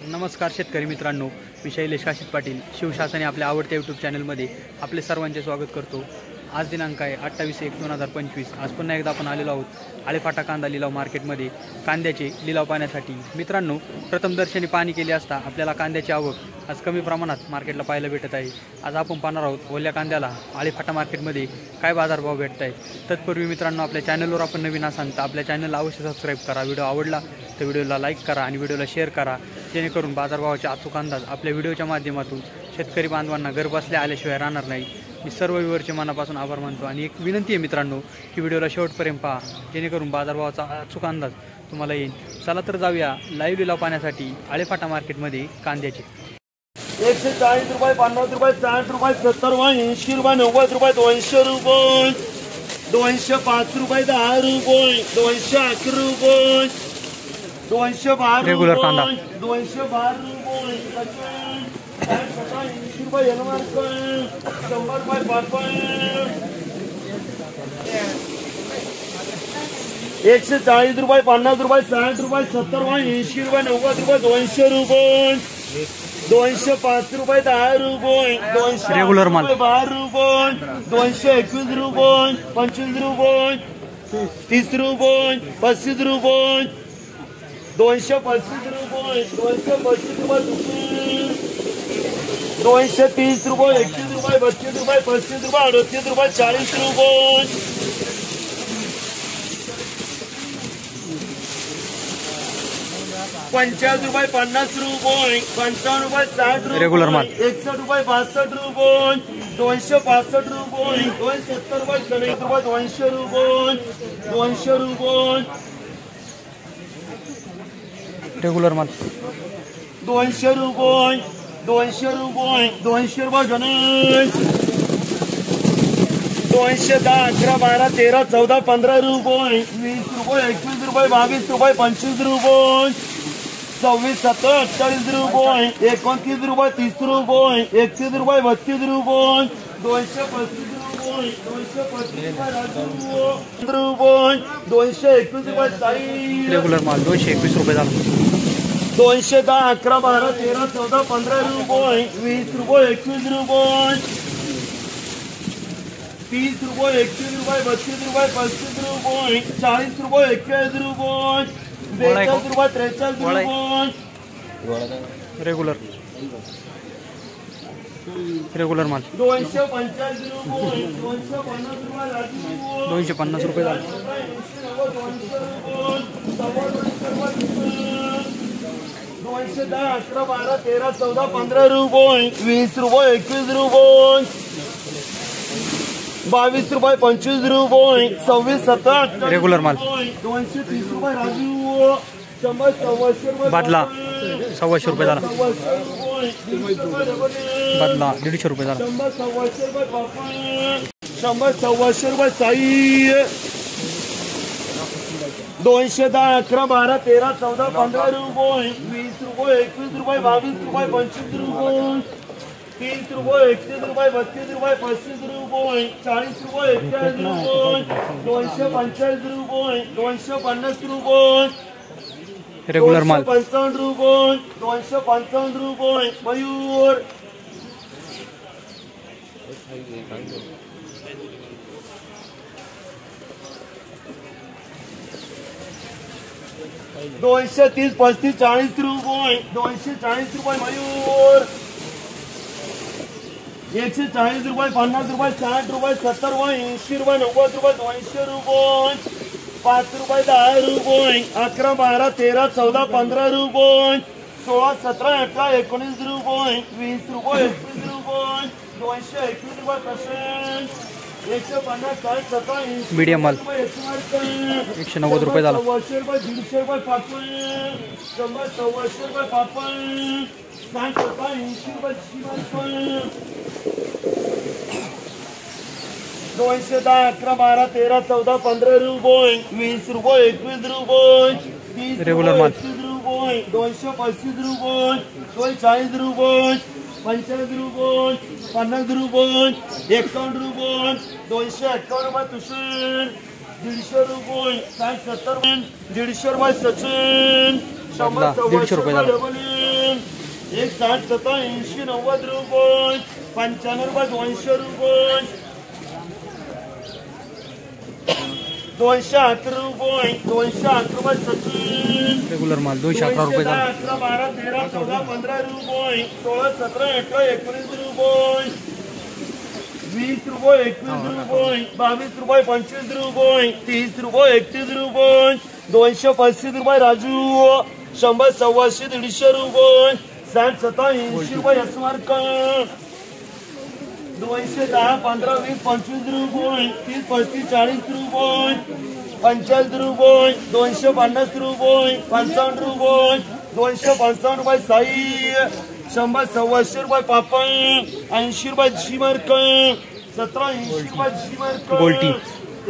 नमस्कार शेतकरी मित्रांनो, मी शैलेश काशीत पाटील शिवशासनी आपल्या आवडत्या यूट्यूब चॅनलमध्ये आपले सर्वांचे स्वागत करतो। आज दिनांक आहे 28/1/2025। आज पुन्हा एकदा आपण आलेलो आहोत आळेफाटा कांदा लिलाव मार्केटमध्ये कांद्याचे लिलाव पाहण्यासाठी। मित्रांनो, प्रथमदर्शनी पाहणी केली असता आपल्याला कांद्याची आवक आज कमी प्रमाणात मार्केटला पाहायला भेटत आहे। आज आपण पाहणार आहोत ओल्या कांद्याला आळेफाटा मार्केटमध्ये काय बाजारभाव भेटत आहेत। तत्पूर्वी मित्रांनो, आपल्या चॅनलवर आपण नवीन असाल तर आपल्या चॅनलला अवश्य सबस्क्राईब करा। व्हिडिओ आवडला तर व्हिडिओला लाईक करा आणि व्हिडिओला शेअर करा, जेणेकरून बाजारभावाचे अचूक अंदाज आपल्या व्हिडिओच्या माध्यमातून शेतकरी बांधवांना घर बसल्या आल्याशिवाय राहणार नाही। मी सर्व व्ह्यूअरचे मनापासून आभार मानतो आणि एक विनंती आहे मित्रांनो की व्हिडिओला शेवटपर्यंत पहा, जेणेकरून बाजारभावाचा अचूक अंदाज तुम्हाला येईल। चला तर जाऊया लाईव्ह लिलाव पाहण्यासाठी आळेफाटा मार्केटमध्ये कांद्याचे। 140 रुपये, 50 रुपये, 60 रुपये, 70 रुपये, 80 रुपये, 90 रुपये, 200 रुपये, 205 रुपये, 10 रुपये, 211 रुपये, 212 रेगुलर कांदा 212 रुपये, 80 रुपये, 100 रुपये, 140 रुपये, 50 रुपये, 60 रुपये, 70 रुपये, 80 रुपये, 90 रुपये, 200 रुपये, 205 रुपये, 10 रुपये, 200 रेगुलर माल 12 रुपये, 221 रुपये, 25 रुपये, 30 रुपये, 35 रुपये, 235 रुपये, 235 रुपये, 230 रुपये, 31 रुपये, 32 रुपये, 35 रुपये, 38 रुपये, 40 रुपये, 50 रुपये, 50 रुपये, 55 रुपये, 60 रुपये, रेगुलर माल 61 रुपये, 62 रुपये, 265 रुपये, 270 रुपये, 40 रुपये, 200 रुपये, 200 रुपये, रेगुलर माल 200 रुपये, 200 रुपये, 200 रुपये गणेश, 210, 11, 12, 13, 14, 15 रुपये, 20 रुपये, 21 रुपये, 22 रुपये, 25 रुपये, 26, 27, 28 रुपये, 29 रुपये, 30 रुपये, 31 रुपये, 32 रुपये, 235 रुपये, 235 रुपये, 221 रुपये, 40 रेगुलर माल 221 रुपये झाला। 210, 11, 12, 13, 14, 15 रुपये, 20 रुपये, 21 रुपये, 30 रुपये, 31 रुपये, 32 रुपये, 35 रुपये, 40 रुपये, 41 रुपये, 42 रुपये, 43 रुपये, रेगुलर रेगुलर माल 245 रुपये, 250 रुपये, 250 रुपये झाला। 210, 11, 12, 13, 14, 15 रुपये, 20 रुपये, 21 रुपये, 22 रुपये, 25 रुपये, 26, 27, रेगुलर माल 230 रुपये राजू, 100, 100 रुपये बदला 100 रुपये झाला। बदला 150 रुपये झाला। 100, 100 रुपये पापड, 100, 100 रुपये साई, 210, 11, 12, 13, 14, 15 रुपये, 20 रुपये, 21 रुपये, 22 रुपये, 25 रुपये, 30 रुपये, 31 रुपये, 32 रुपये, 35 रुपये, 40 रुपये, 41 रुपये, 245 रुपये, 250 रुपये, रेगुलर माल 255 रुपये, 255 रुपये, मयूर 230, 35, 40 रुपये, 240 रुपये, मयूर 140 रुपये, 50 रुपये, 60 रुपये, 70 रुपये, 80 रुपये, 90 रुपये, 200 रुपये, 5 रुपये, 10 रुपये, 11, 12, 13, 14, 15 रुपये, 16, 17, 18, 19 रुपये, 20 रुपये, 21 रुपये, 221 रुपये पेशंट, 150, 60, 70, मीडियम माल 190 रुपये झाला। 100 रुपये, 150 रुपये पापड, 100, 100 रुपये पापड, 60 रुपये, 80 रुपये 210, 11, 12, 13, 14, 15 रुपये, 20 रुपये, 21 रुपये, 30 रेगुलर माल 31 रुपये, 235 रुपये, 240 रुपये, 45 रुपये, 50 रुपये, 51 रुपये, 251 रुपये तुषार, 150 रुपये, 60, 70 रुपये, 150 रुपये सचिन, 100, 150 रुपये एक 60 70 80 90 रुपये 95 रुपये 200 रुपये 208 रुपये 208 रुपये 70 रेग्युलर माल 211 रुपये झाला. 11 12 13 14 15 रुपये 16 17 18 19 रुपये 20 रुपये 21 रुपये 22 रुपये 25 रुपये 30 रुपये 31 रुपये 235 रुपये राजू 100 125 150 रुपये 60 70 80 रुपये स्मारक 210 15 20 25 रुपये 30 35 40 रुपये 45 रुपये 250 रुपये 55 रुपये 255 रुपये साई 100 125 रुपये पापड 80 रुपये शिमर्क 17 80 रुपये शिमर्क गोल्टी.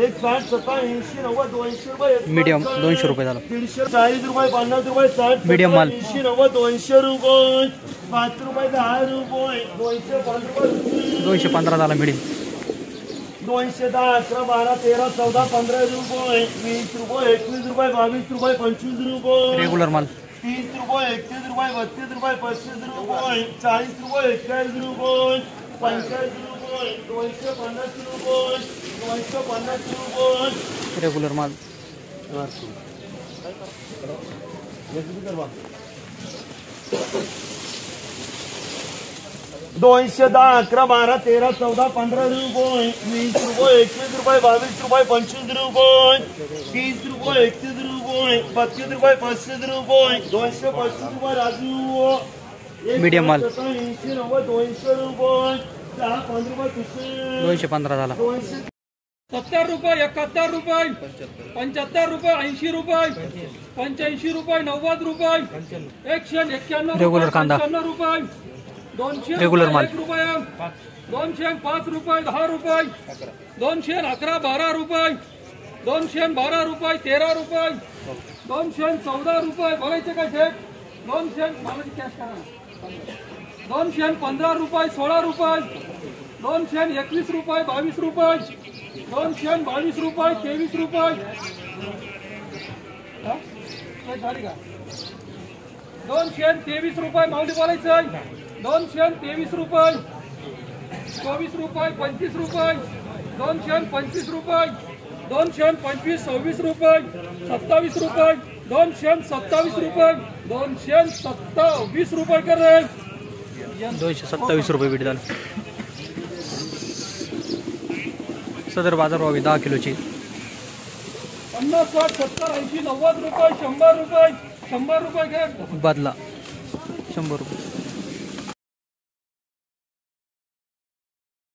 एक 60 70 80 90 200 रुपये मीडियम 200 रुपये झाला. 140 रुपये 50 रुपये 60 मीडियम माल 80 90 200 रुपये 5 रुपये 10 रुपये 205 रुपये 215 झाला मीडियम. 210 11 12 13 14 15 रुपये 20 रुपये 21 रुपये 22 रुपये 25 रुपये रेग्युलर माल 30 रुपये 31 रुपये 32 रुपये 35 रुपये 40 रुपये 41 रुपये 45 रुपये 250 रुपये 250 रुपये रेग्युलर माल 210 11 12 13 14 15 रुपये 20 रुपये 21 रुपये 22 रुपये 25 रुपये 30 रुपये 31 रुपये 35 रुपये 35 रुपये 225 रुपये राजू मीडियम माल 80 90 200 रुपये 15 रुपये कुशल 215 झाला. 70 रुपये 71 रुपये 75 रुपये 80 रुपये 85 रुपये 90 रुपये 191 रेग्युलर कांदा 95 रुपये 200 रेग्युलर माल 1 रुपये 205 रुपये 10 रुपये 211 12 रुपये 212 रुपये 13 रुपये 214 रुपये बघायचे काय शेठ 215 रुपये 16 रुपये 221 रुपये 22 रुपये 222 रुपये 23 रुपये 223 रुपये माऊली बोलायचं 223 रुपये 24 रुपये 25 रुपये 225 रुपये 225 26 रुपये 27 रुपये 227 रुपये 227 रुपये कर रहे 227 रुपये बीट झालं. सदर बाजारभाव 10 किलोची 50 60 70 80 90 रुपये 100 रुपये 100 रुपये घ्या बदला 100 रुपये